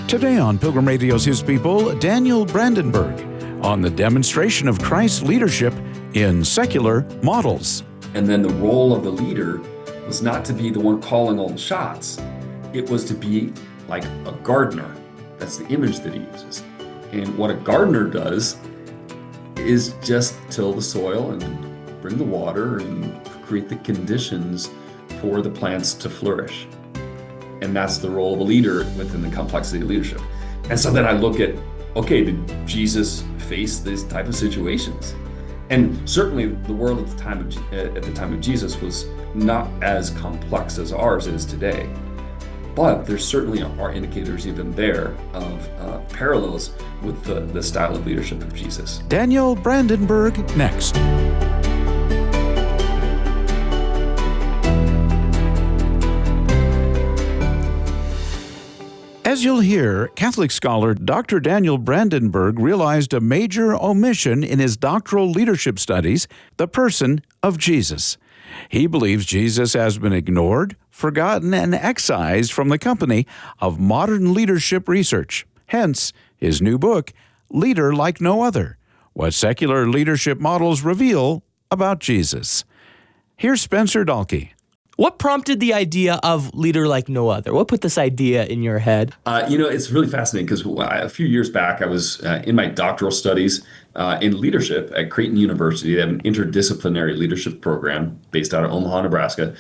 Today on Pilgrim Radio's His People, Daniel Brandenberg on the demonstration of Christ's leadership in secular models. And then the role of the leader was not to be the one calling all the shots. It was to be like a gardener. That's the image that he uses. And what a gardener does is just till the soil and bring the water and create the conditions for the plants to flourish. And that's the role of a leader within the complexity of leadership. And so then I look at, okay, did Jesus face these type of situations? And certainly the world at the time of Jesus was not as complex as ours is today. But there certainly are indicators even there of parallels with the style of leadership of Jesus. Daniel Brandenberg next. As you'll hear, Catholic scholar Dr. Daniel Brandenberg realized a major omission in his doctoral leadership studies, the person of Jesus. He believes Jesus has been ignored, forgotten, and excised from the company of modern leadership research. Hence, his new book, Leader Like No Other, What Secular Leadership Models Reveal About Jesus. Here's Spencer Dahlke. What prompted the idea of Leader Like No Other? What put this idea in your head? It's really fascinating because a few years back, I was in my doctoral studies in leadership at Creighton University. They have an interdisciplinary leadership program based out of Omaha, Nebraska.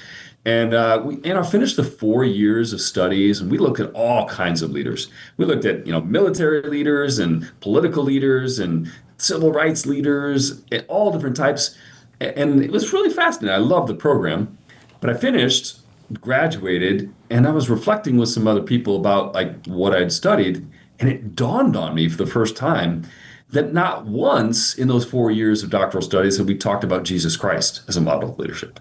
And I finished the 4 years of studies, and we looked at all kinds of leaders. We looked at military leaders and political leaders and civil rights leaders, all different types. And it was really fascinating. I loved the program. But I finished, graduated, and I was reflecting with some other people about what I had studied, and it dawned on me for the first time that not once in those 4 years of doctoral studies had we talked about Jesus Christ as a model of leadership.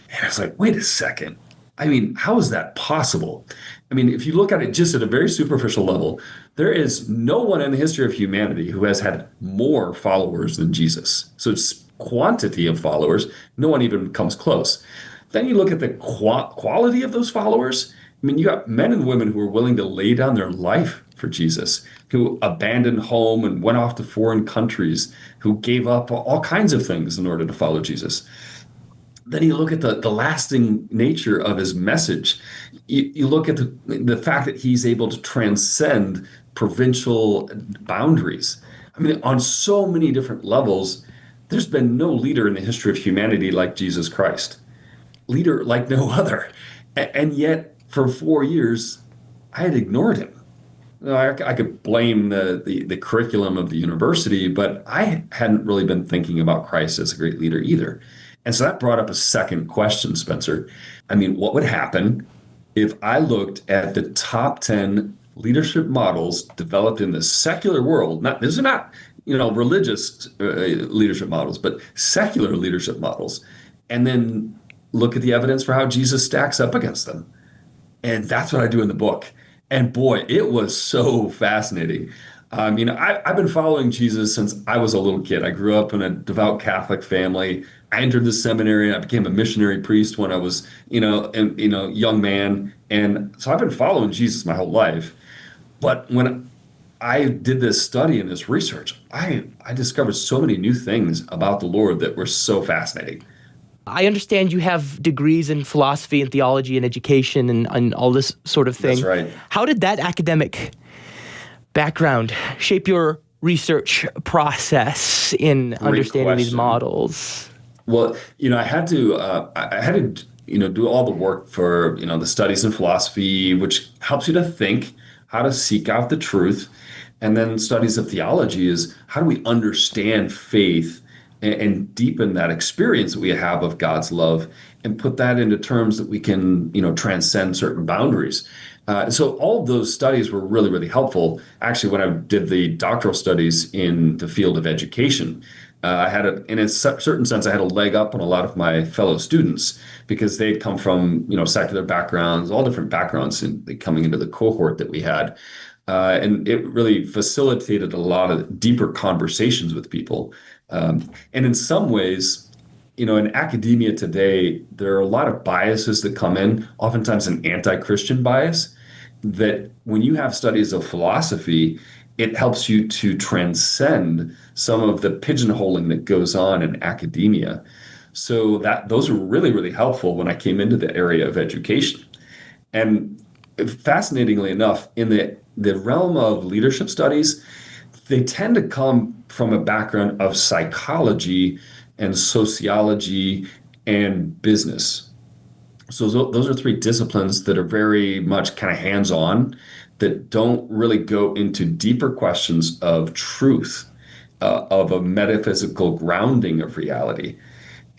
And I was like, wait a second. I mean, how is that possible? I mean, if you look at it just at a very superficial level, there is no one in the history of humanity who has had more followers than Jesus. So it's quantity of followers, no one even comes close. Then you look at the quality of those followers. I mean, you got men and women who were willing to lay down their life for Jesus, who abandoned home and went off to foreign countries, who gave up all kinds of things in order to follow Jesus. Then you look at the lasting nature of his message. You look at the fact that he's able to transcend provincial boundaries. I mean, on so many different levels, there's been no leader in the history of humanity like Jesus Christ. Leader like no other. And yet, for 4 years, I had ignored him. I could blame the curriculum of the university, but I hadn't really been thinking about Christ as a great leader either. And so that brought up a second question, Spencer. I mean, what would happen if I looked at the top 10 leadership models developed in the secular world? These are not religious leadership models, but secular leadership models. And then look at the evidence for how Jesus stacks up against them. And that's what I do in the book. And boy, it was so fascinating. I've been following Jesus since I was a little kid. I grew up in a devout Catholic family. I entered the seminary. I became a missionary priest when I was, young man. And so I've been following Jesus my whole life. But when I did this study and this research, I discovered so many new things about the Lord that were so fascinating. I understand you have degrees in philosophy and theology and education and all this sort of thing. That's right. How did that academic background shape your research process in Great understanding question. these models? Well, I had to do all the work for, the studies in philosophy, which helps you to think, how to seek out the truth. And then studies of theology is how do we understand faith and deepen that experience that we have of God's love and put that into terms that we can, transcend certain boundaries. So all of those studies were really, really helpful. Actually, when I did the doctoral studies in the field of education, I had in a certain sense, I had a leg up on a lot of my fellow students because they'd come from, secular backgrounds, all different backgrounds coming into the cohort that we had. And it really facilitated a lot of deeper conversations with people. And in some ways, in academia today, there are a lot of biases that come in, oftentimes an anti-Christian bias. that when you have studies of philosophy, it helps you to transcend some of the pigeonholing that goes on in academia. So that those were really, really helpful when I came into the area of education. And fascinatingly enough, in the realm of leadership studies, they tend to come from a background of psychology and sociology and business. So those are three disciplines that are very much kind of hands-on, that don't really go into deeper questions of truth, of a metaphysical grounding of reality.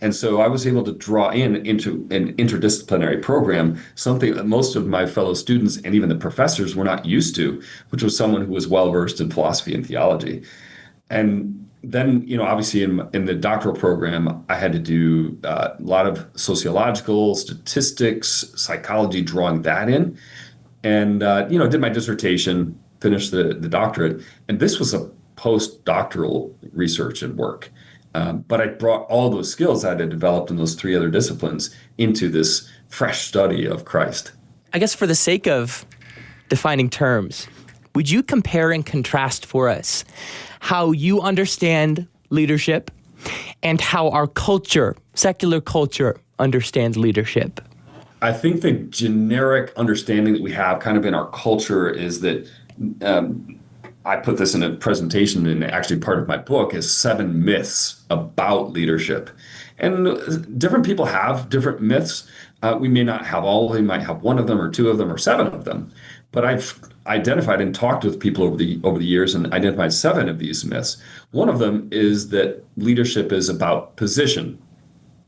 And so I was able to draw into an interdisciplinary program, something that most of my fellow students and even the professors were not used to, which was someone who was well versed in philosophy and theology. And then, obviously in the doctoral program, I had to do a lot of sociological, statistics, psychology, drawing that in. And, did my dissertation, finished the doctorate. And this was a postdoctoral research and work. But I brought all those skills I had developed in those three other disciplines into this fresh study of Christ. I guess for the sake of defining terms, would you compare and contrast for us how you understand leadership and how our culture, secular culture, understands leadership? I think the generic understanding that we have kind of in our culture is that I put this in a presentation and actually part of my book is 7 myths about leadership. And different people have different myths. We may not have all of them, might have one of them or two of them or 7 of them. But I've identified and talked with people over the years and identified 7 of these myths. One of them is that leadership is about position.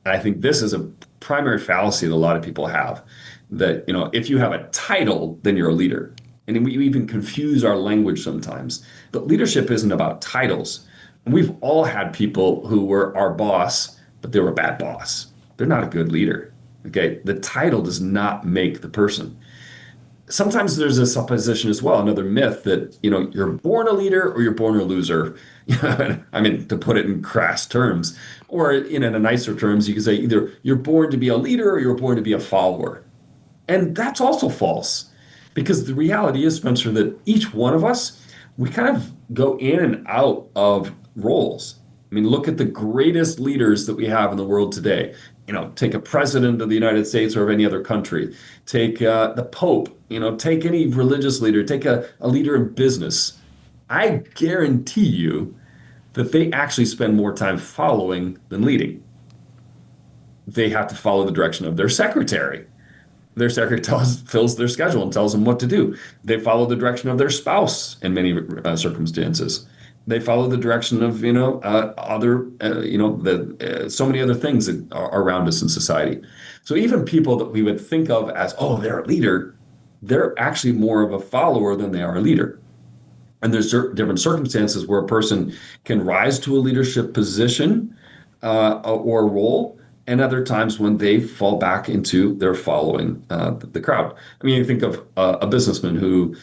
And I think this is a primary fallacy that a lot of people have, that if you have a title, then you're a leader. And we even confuse our language sometimes. But leadership isn't about titles. And we've all had people who were our boss, but they were a bad boss. They're not a good leader. Okay, the title does not make the person. Sometimes there's a supposition as well, another myth that you're born a leader or you're born a loser. I mean, to put it in crass terms, or in a nicer terms, you could say either you're born to be a leader or you're born to be a follower. And that's also false. Because the reality is, Spencer, that each one of us, we kind of go in and out of roles. I mean, look at the greatest leaders that we have in the world today. Take a president of the United States or of any other country. Take the Pope, take any religious leader, take a leader in business. I guarantee you that they actually spend more time following than leading. They have to follow the direction of their secretary. Their secretary fills their schedule and tells them what to do. They follow the direction of their spouse in many circumstances. They follow the direction of so many other things that are around us in society. So even people that we would think of as, they're a leader, they're actually more of a follower than they are a leader. And there's different circumstances where a person can rise to a leadership position or role, and other times when they fall back into their following the crowd. I mean, you think of a businessman who,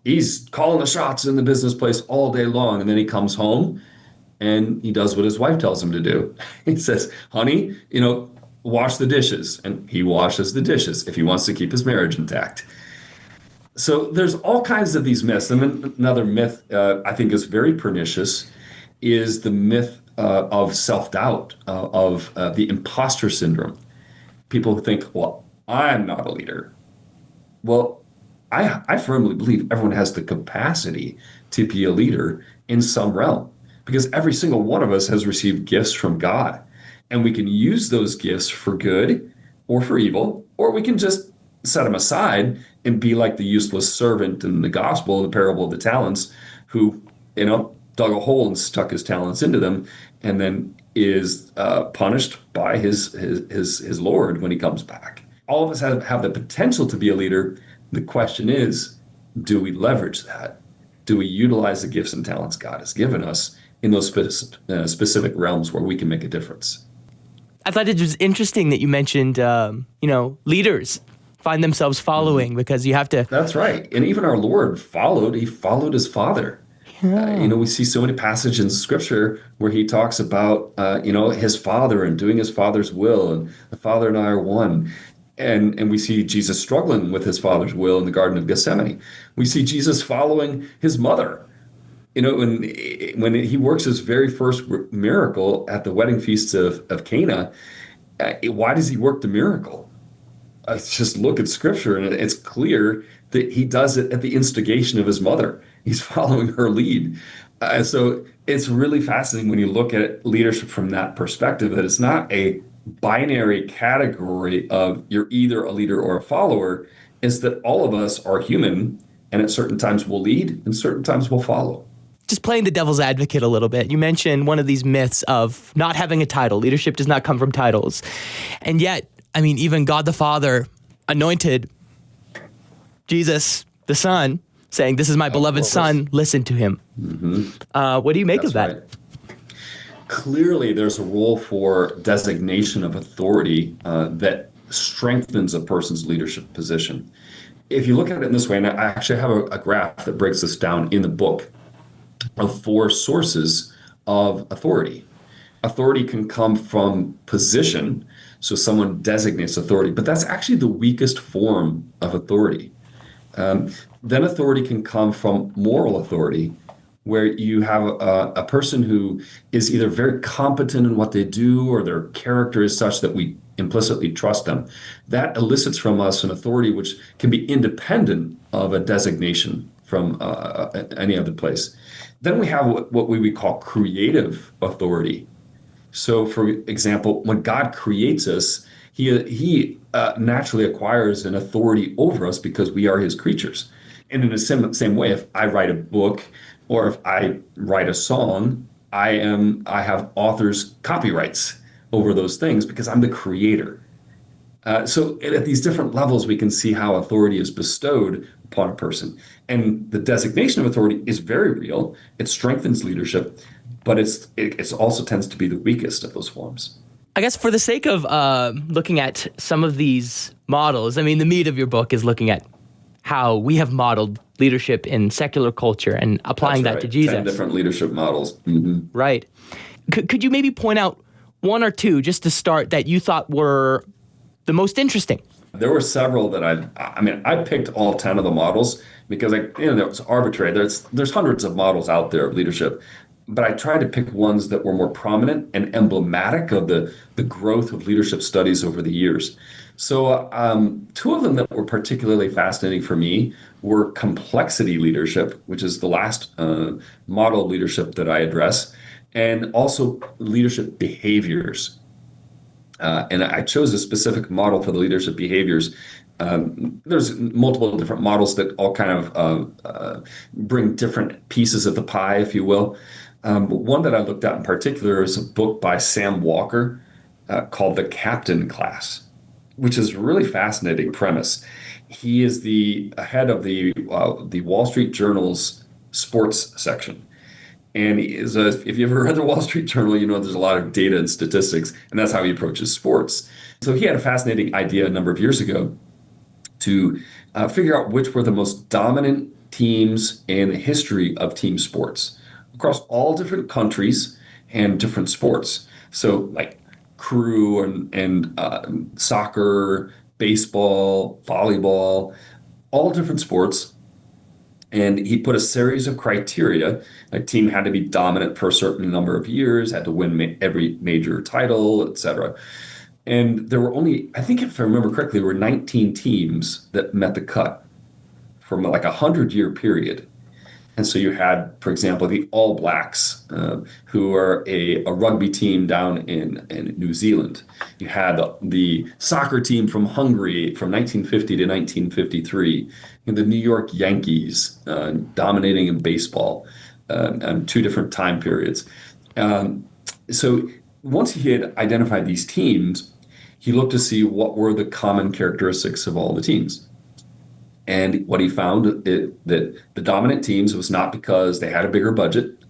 he's calling the shots in the business place all day long, and then he comes home and he does what his wife tells him to do. He says, honey, wash the dishes. And he washes the dishes if he wants to keep his marriage intact. So there's all kinds of these myths. And another myth I think is very pernicious is the myth of self-doubt, of the imposter syndrome. People think, well, I'm not a leader. Well, I firmly believe everyone has the capacity to be a leader in some realm, because every single one of us has received gifts from God, and we can use those gifts for good or for evil, or we can just set them aside and be like the useless servant in the gospel, the parable of the talents, who, dug a hole and stuck his talents into them, and then is punished by his Lord when he comes back. All of us have the potential to be a leader. The question is, do we leverage that? Do we utilize the gifts and talents God has given us in those specific realms where we can make a difference? I thought it was interesting that you mentioned, leaders find themselves following, because you have to. That's right. And even our Lord he followed his Father. Yeah. We see so many passages in Scripture where he talks about, his Father and doing his Father's will, and the Father and I are one. And we see Jesus struggling with his Father's will in the Garden of Gethsemane. We see Jesus following his mother. When he works his very first miracle at the wedding feast of Cana, why does he work the miracle? Just look at Scripture, and it's clear that he does it at the instigation of his mother. He's following her lead. So it's really fascinating when you look at leadership from that perspective, that it's not a binary category of you're either a leader or a follower. It's that all of us are human, and at certain times we'll lead and certain times we'll follow. Just playing the devil's advocate a little bit, you mentioned one of these myths of not having a title. Leadership does not come from titles. And yet, I mean, even God the Father anointed Jesus, the Son, saying, "This is my beloved Son, listen to him." Mm-hmm. What do you make of that? Right. Clearly, there's a role for designation of authority that strengthens a person's leadership position. If you look at it in this way, and I actually have a graph that breaks this down in the book, of 4 sources of authority. Authority can come from position, so someone designates authority, but that's actually the weakest form of authority. Then authority can come from moral authority, where you have a person who is either very competent in what they do, or their character is such that we implicitly trust them. That elicits from us an authority which can be independent of a designation from any other place. Then we have what we would call creative authority. So, for example, when God creates us, he naturally acquires an authority over us because we are his creatures. And in the same way, if I write a book or if I write a song, I have author's copyrights over those things because I'm the creator. So at these different levels, we can see how authority is bestowed upon a person. And the designation of authority is very real. It strengthens leadership, but it also tends to be the weakest of those forms. I guess for the sake of looking at some of these models, I mean, the meat of your book is looking at how we have modeled leadership in secular culture and applying that to Jesus. 10 different leadership models. Mm-hmm. Right. Could you maybe point out one or two just to start that you thought were the most interesting? There were several that I picked all 10 of the models because that was arbitrary. There's hundreds of models out there of leadership, but I tried to pick ones that were more prominent and emblematic of the growth of leadership studies over the years. So 2 of them that were particularly fascinating for me were complexity leadership, which is the last model of leadership that I address, and also leadership behaviors. And I chose a specific model for the leadership behaviors. There's multiple different models that all kind of bring different pieces of the pie, if you will. But one that I looked at in particular is a book by Sam Walker called The Captain Class, which is a really fascinating premise. He is the head of the Wall Street Journal's sports section. And if you ever read the Wall Street Journal, you know there's a lot of data and statistics, and that's how he approaches sports. So he had a fascinating idea a number of years ago to figure out which were the most dominant teams in the history of team sports across all different countries and different sports. So like crew and soccer, baseball, volleyball, all different sports. And he put a series of criteria. A team had to be dominant for a certain number of years, had to win every major title, etc. And there were only, I think if I remember correctly, there were 19 teams that met the cut from like a 100-year period. And so you had, for example, the All Blacks, who are a rugby team down in New Zealand. You had the soccer team from Hungary from 1950 to 1953. And the New York Yankees dominating in baseball on 2 different time periods. So once he had identified these teams, he looked to see what were the common characteristics of all the teams. And what he found that the dominant teams was not because they had a bigger budget,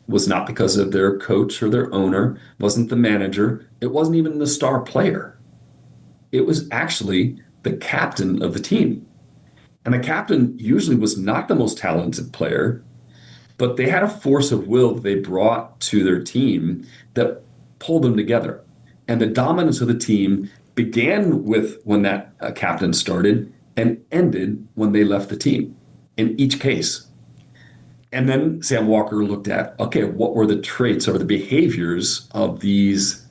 was not because of their coach or their owner, wasn't the manager, it wasn't even the star player. It was actually the captain of the team. And the captain usually was not the most talented player, but they had a force of will that they brought to their team that pulled them together. And the dominance of the team began with when that captain started and ended when they left the team in each case. And then Sam Walker looked at, okay, what were the traits or the behaviors of these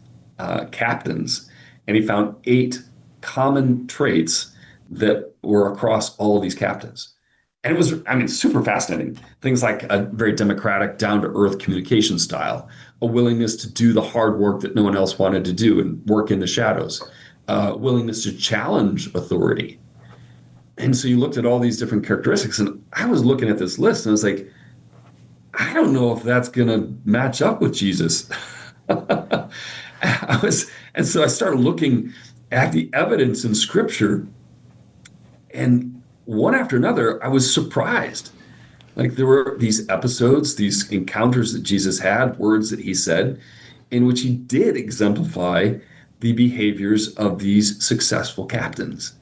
captains? And he found 8 common traits that were across all of these captains. And it was, I mean, super fascinating. Things like a very democratic, down-to-earth communication style, a willingness to do the hard work that no one else wanted to do and work in the shadows, willingness to challenge authority. And so you looked at all these different characteristics, and I was looking at this list, and I was like, I don't know if that's going to match up with Jesus. And so I started looking at the evidence in Scripture, and one after another, I was surprised. Like there were these episodes, these encounters that Jesus had, words that he said, in which he did exemplify the behaviors of these successful captains.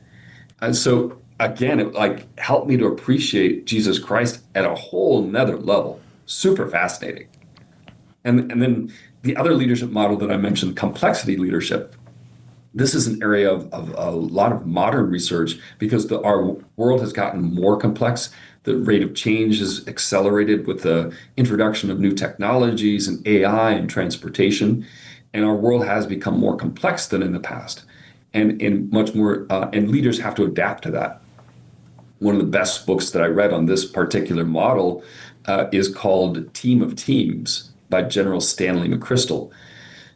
And so again, it like helped me to appreciate Jesus Christ at a whole nother level. Super fascinating. And then the other leadership model that I mentioned, complexity leadership. This is an area of a lot of modern research because our world has gotten more complex. The rate of change is accelerated with the introduction of new technologies and AI and transportation. And our world has become more complex than in the past. And much more, and leaders have to adapt to that. One of the best books that I read on this particular model is called Team of Teams by General Stanley McChrystal.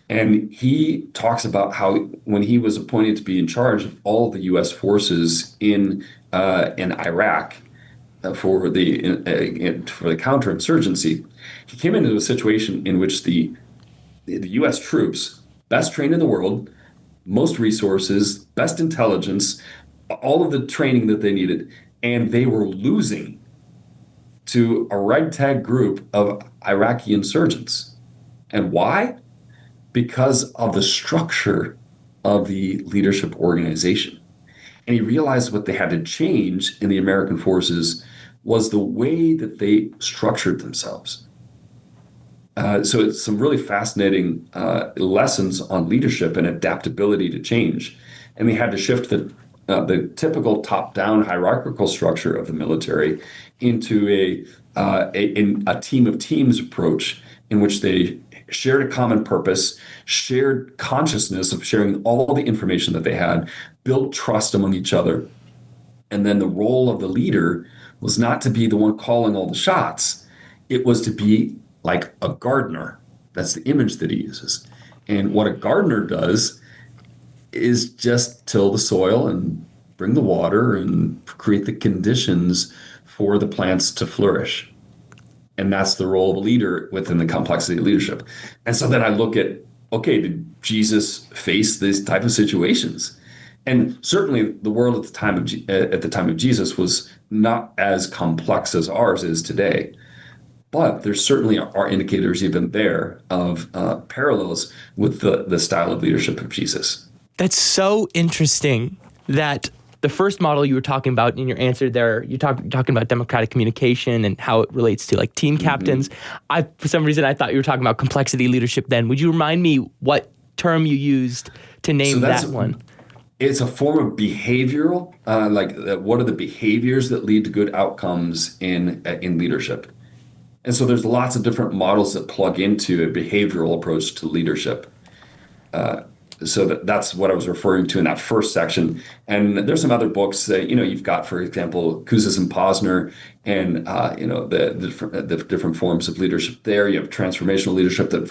And he talks about how when he was appointed to be in charge of all the U.S. forces in Iraq for the counterinsurgency, he came into a situation in which the U.S. troops, best trained in the world, most resources, best intelligence, all of the training that they needed, and they were losing to a ragtag group of Iraqi insurgents. And why? Because of the structure of the leadership organization. And he realized what they had to change in the American forces was the way that they structured themselves. So it's some really fascinating lessons on leadership and adaptability to change. And they had to shift the typical top-down hierarchical structure of the military into a team of teams approach in which they shared a common purpose, shared consciousness of sharing all the information that they had, built trust among each other. And then the role of the leader was not to be the one calling all the shots. It was to be like a gardener. That's the image that he uses. And what a gardener does is just till the soil and bring the water and create the conditions for the plants to flourish. And that's the role of a leader within the complexity of leadership. And so then I look at, okay, did Jesus face these type of situations? And certainly the world at the time of Jesus was not as complex as ours is today. But there certainly are indicators even there of parallels with the style of leadership of Jesus. That's so interesting that the first model you were talking about in your answer there, you're talking about democratic communication and how it relates to like team captains. For some reason, I thought you were talking about complexity leadership then. Would you remind me what term you used to name that one? It's a form of behavioral, what are the behaviors that lead to good outcomes in leadership? And so there's lots of different models that plug into a behavioral approach to leadership. So that's what I was referring to in that first section. And there's some other books that, you've got, for example, Kouzes and Posner and, the different forms of leadership there. You have transformational leadership that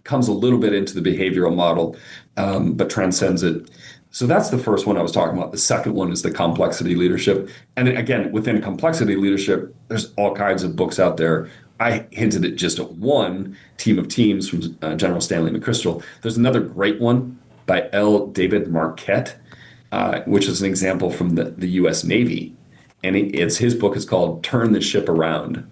comes a little bit into the behavioral model, but transcends it. So that's the first one I was talking about. The second one is the complexity leadership. And again, within complexity leadership, there's all kinds of books out there. I hinted at just one, Team of Teams from General Stanley McChrystal. There's another great one by L. David Marquette, which is an example from the U.S. Navy. And his book is called Turn the Ship Around.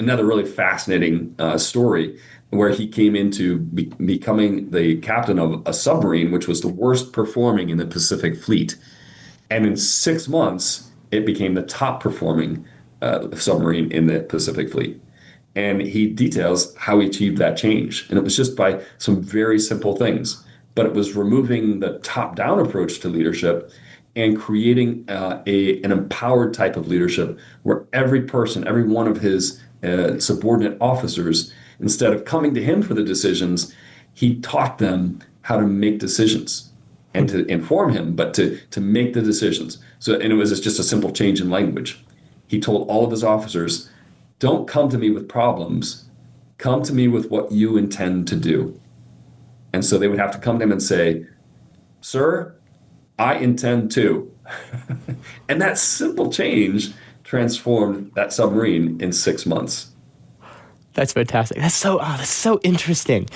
Another really fascinating story where he came into becoming the captain of a submarine, which was the worst performing in the Pacific Fleet. And in 6 months, it became the top performing submarine in the Pacific Fleet. And he details how he achieved that change. And it was just by some very simple things. but it was removing the top-down approach to leadership and creating an empowered type of leadership where every person, every one of his subordinate officers, instead of coming to him for the decisions, he taught them how to make decisions and to inform him, but to make the decisions. So, and it was just a simple change in language. He told all of his officers, don't come to me with problems, come to me with what you intend to do. And so they would have to come to him and say, sir, I intend to. And that simple change transformed that submarine in 6 months. That's fantastic. That's so interesting.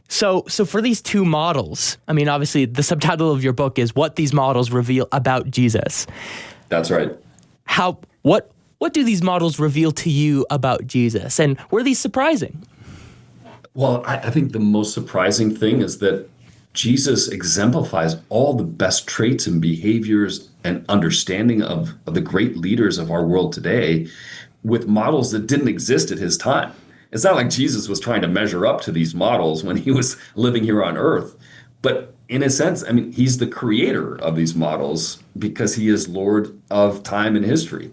So for these two models, I mean, obviously the subtitle of your book is What These Models Reveal About Jesus. That's right. What do these models reveal to you about Jesus? And were these surprising? Well, I think the most surprising thing is that Jesus exemplifies all the best traits and behaviors and understanding of the great leaders of our world today with models that didn't exist at his time. It's not like Jesus was trying to measure up to these models when he was living here on earth. But in a sense, I mean, he's the creator of these models because he is Lord of time and history.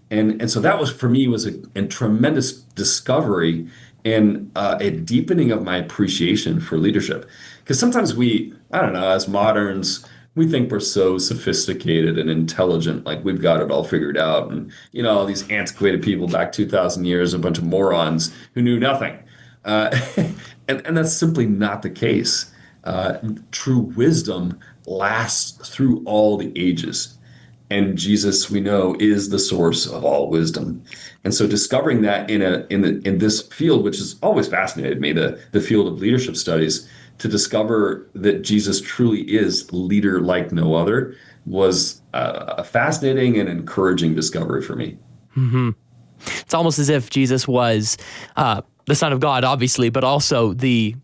And so that was, for me, was a tremendous discovery and a deepening of my appreciation for leadership. Because sometimes I don't know, as moderns, we think we're so sophisticated and intelligent, like we've got it all figured out. And, all these antiquated people back 2,000 years, a bunch of morons who knew nothing. And that's simply not the case. True wisdom lasts through all the ages. And Jesus, we know, is the source of all wisdom. And so discovering that in this field, which has always fascinated me, the field of leadership studies, to discover that Jesus truly is leader like no other was a fascinating and encouraging discovery for me. Mm-hmm. It's almost as if Jesus was the Son of God, obviously, but also the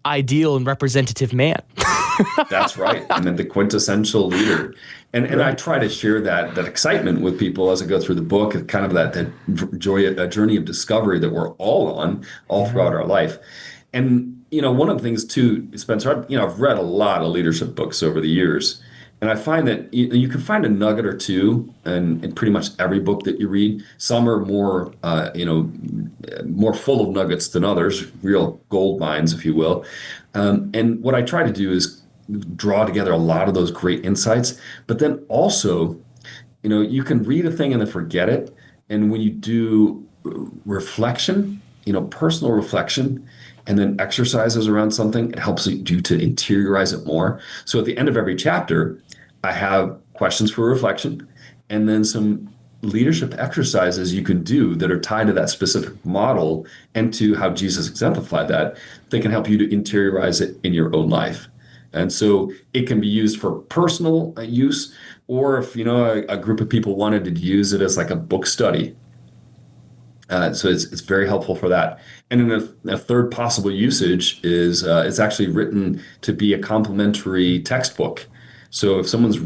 ideal and representative man. That's right. And then the quintessential leader. And I try to share that excitement with people as I go through the book, kind of that joy, a journey of discovery that we're all on all throughout our life. And, one of the things too, Spencer, I've read a lot of leadership books over the years, and I find that you can find a nugget or two in pretty much every book that you read. Some are more, more full of nuggets than others, real gold mines, if you will. And what I try to do is draw together a lot of those great insights, but then also, you can read a thing and then forget it. And when you do reflection, personal reflection, and then exercises around something, it helps you to interiorize it more. So at the end of every chapter, I have questions for reflection and then some leadership exercises you can do that are tied to that specific model and to how Jesus exemplified that. They can help you to interiorize it in your own life. And so it can be used for personal use, or if, a group of people wanted to use it as like a book study. So it's very helpful for that. And then a third possible usage is it's actually written to be a complementary textbook. So if someone's,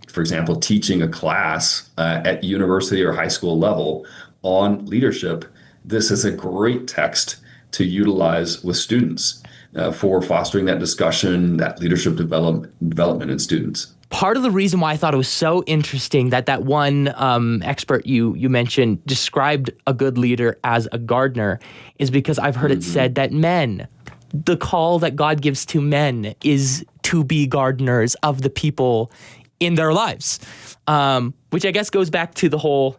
for example, teaching a class at university or high school level on leadership, this is a great text to utilize with students for fostering that discussion, that leadership development in students. Part of the reason why I thought it was so interesting that one expert you mentioned described a good leader as a gardener is because I've heard it said that the call that God gives to men is to be gardeners of the people in their lives, which I guess goes back to the whole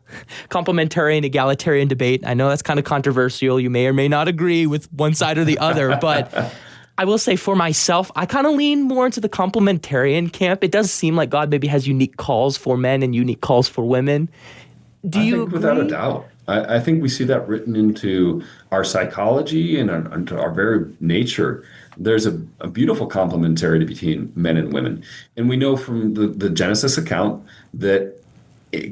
complementarian, egalitarian debate. I know that's kind of controversial. You may or may not agree with one side or the other, but I will say for myself, I kind of lean more into the complementarian camp. It does seem like God maybe has unique calls for men and unique calls for women. Do you agree? Without a doubt. I think we see that written into our psychology and into our very nature. There's a beautiful complementarity between men and women. And we know from the Genesis account that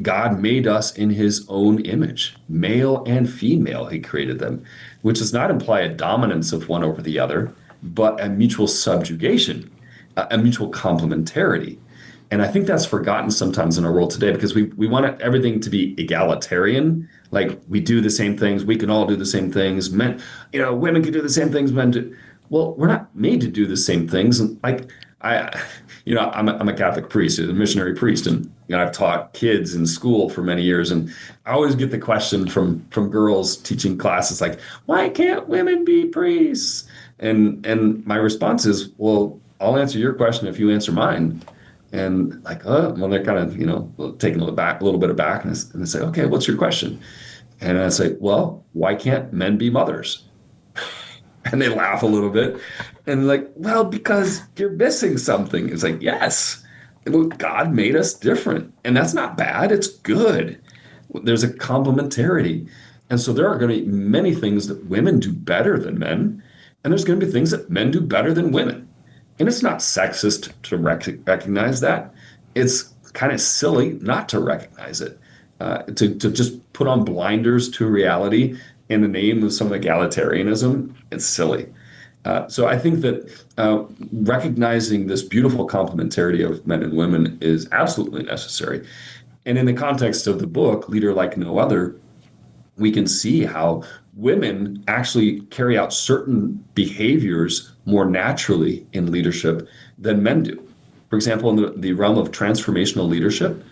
God made us in his own image, male and female, he created them, which does not imply a dominance of one over the other, but a mutual subjugation, a mutual complementarity. And I think that's forgotten sometimes in our world today because we want everything to be egalitarian, like we do the same things, we can all do the same things, men, women can do the same things men do. well, we're not made to do the same things. And like I'm a Catholic priest, a missionary priest, and I've taught kids in school for many years, and I always get the question from girls teaching classes like, "Why can't women be priests?" And my response is, "Well, I'll answer your question if you answer mine." And like, well, they're kind of taking a little bit aback, and they say, "Okay, what's your question?" And I say, "Well, why can't men be mothers?" And they laugh a little bit. And like, well, because you're missing something. It's like, yes, God made us different. And that's not bad. It's good. There's a complementarity. And so there are going to be many things that women do better than men. And there's going to be things that men do better than women. And it's not sexist to recognize that. It's kind of silly not to recognize it, to just put on blinders to reality in the name of some egalitarianism. It's silly. So I think that recognizing this beautiful complementarity of men and women is absolutely necessary. And in the context of the book, Leader Like No Other, we can see how women actually carry out certain behaviors more naturally in leadership than men do. For example, in the realm of transformational leadership,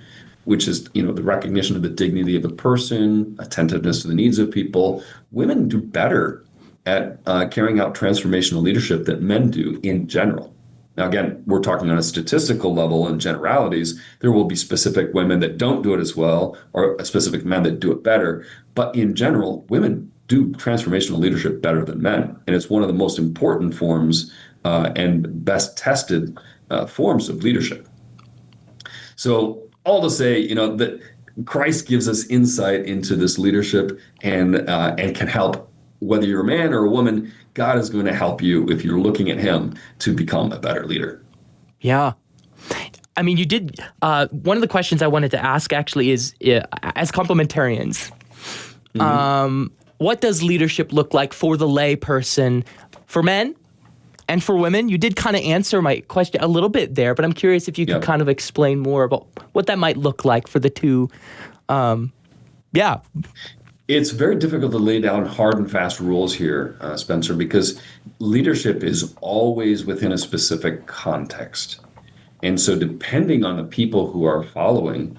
which is the recognition of the dignity of a person, attentiveness to the needs of people, women do better at carrying out transformational leadership than men do in general. Now, again, we're talking on a statistical level and generalities. There will be specific women that don't do it as well, or specific men that do it better. But in general, women do transformational leadership better than men. And it's one of the most important forms and best tested forms of leadership. So all to say, that Christ gives us insight into this leadership and can help. Whether you're a man or a woman, God is going to help you if you're looking at him to become a better leader. Yeah. I mean, you did. One of the questions I wanted to ask actually is, as complementarians, what does leadership look like for the lay person, for men and for women? You did kind of answer my question a little bit there, but I'm curious if you could kind of explain more about what that might look like for the two. It's very difficult to lay down hard and fast rules here, Spencer, because leadership is always within a specific context. And so depending on the people who are following,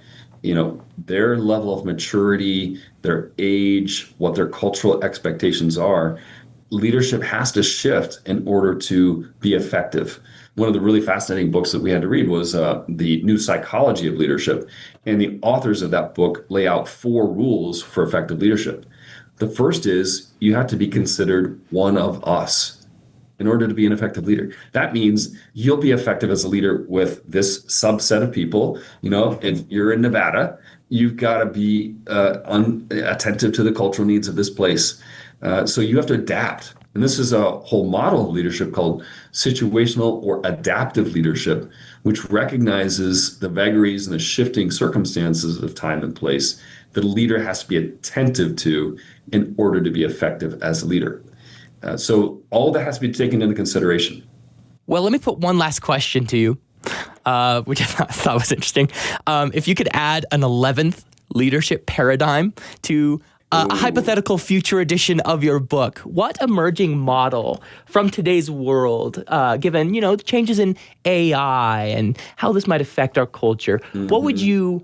their level of maturity, their age, what their cultural expectations are, leadership has to shift in order to be effective. One of the really fascinating books that we had to read was The New Psychology of Leadership. And the authors of that book lay out 4 rules for effective leadership. The first is you have to be considered one of us in order to be an effective leader. That means you'll be effective as a leader with this subset of people. If you're in Nevada, you've got to be attentive to the cultural needs of this place. So you have to adapt. And this is a whole model of leadership called situational or adaptive leadership, which recognizes the vagaries and the shifting circumstances of time and place that a leader has to be attentive to in order to be effective as a leader. So all of that has to be taken into consideration. Well, let me put one last question to you, which I thought was interesting. If you could add an 11th leadership paradigm to a hypothetical future edition of your book, what emerging model from today's world, given the changes in AI and how this might affect our culture, what would you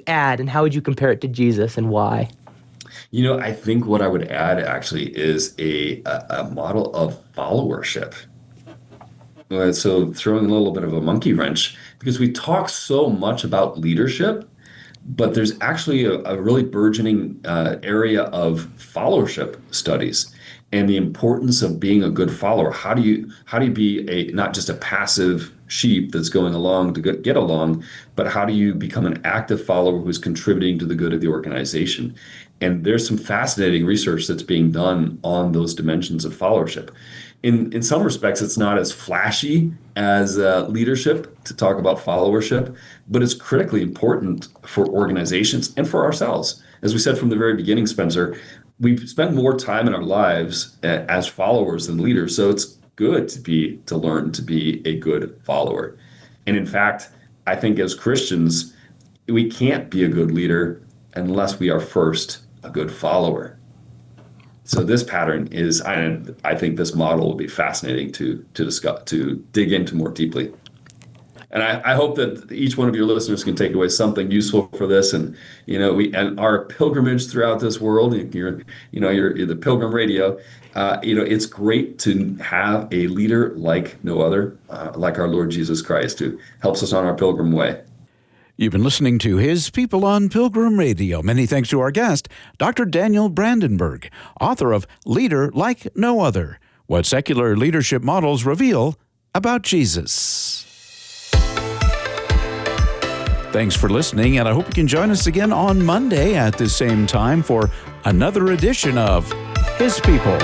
add, and how would you compare it to Jesus, and why? I think what I would add actually is a model of followership. So throwing a little bit of a monkey wrench, because we talk so much about leadership, but there's actually a really burgeoning area of followership studies and the importance of being a good follower. How do you be not just a passive sheep that's going along to get along, but how do you become an active follower who's contributing to the good of the organization? And there's some fascinating research that's being done on those dimensions of followership. In some respects, it's not as flashy as leadership to talk about followership, but it's critically important for organizations and for ourselves. As we said from the very beginning, Spencer, we spend more time in our lives as followers than leaders. So it's good to learn to be a good follower. And in fact, I think as Christians, we can't be a good leader unless we are first a good follower. So this pattern is, I think this model will be fascinating to discuss, to dig into more deeply. And I hope that each one of your listeners can take away something useful for this. And and our pilgrimage throughout this world. You're the Pilgrim Radio. It's great to have a leader like no other, like our Lord Jesus Christ, who helps us on our pilgrim way. You've been listening to His People on Pilgrim Radio. Many thanks to our guest, Dr. Daniel Brandenberg, author of Leader Like No Other: What Secular Leadership Models Reveal About Jesus. Thanks for listening, and I hope you can join us again on Monday at the same time for another edition of His People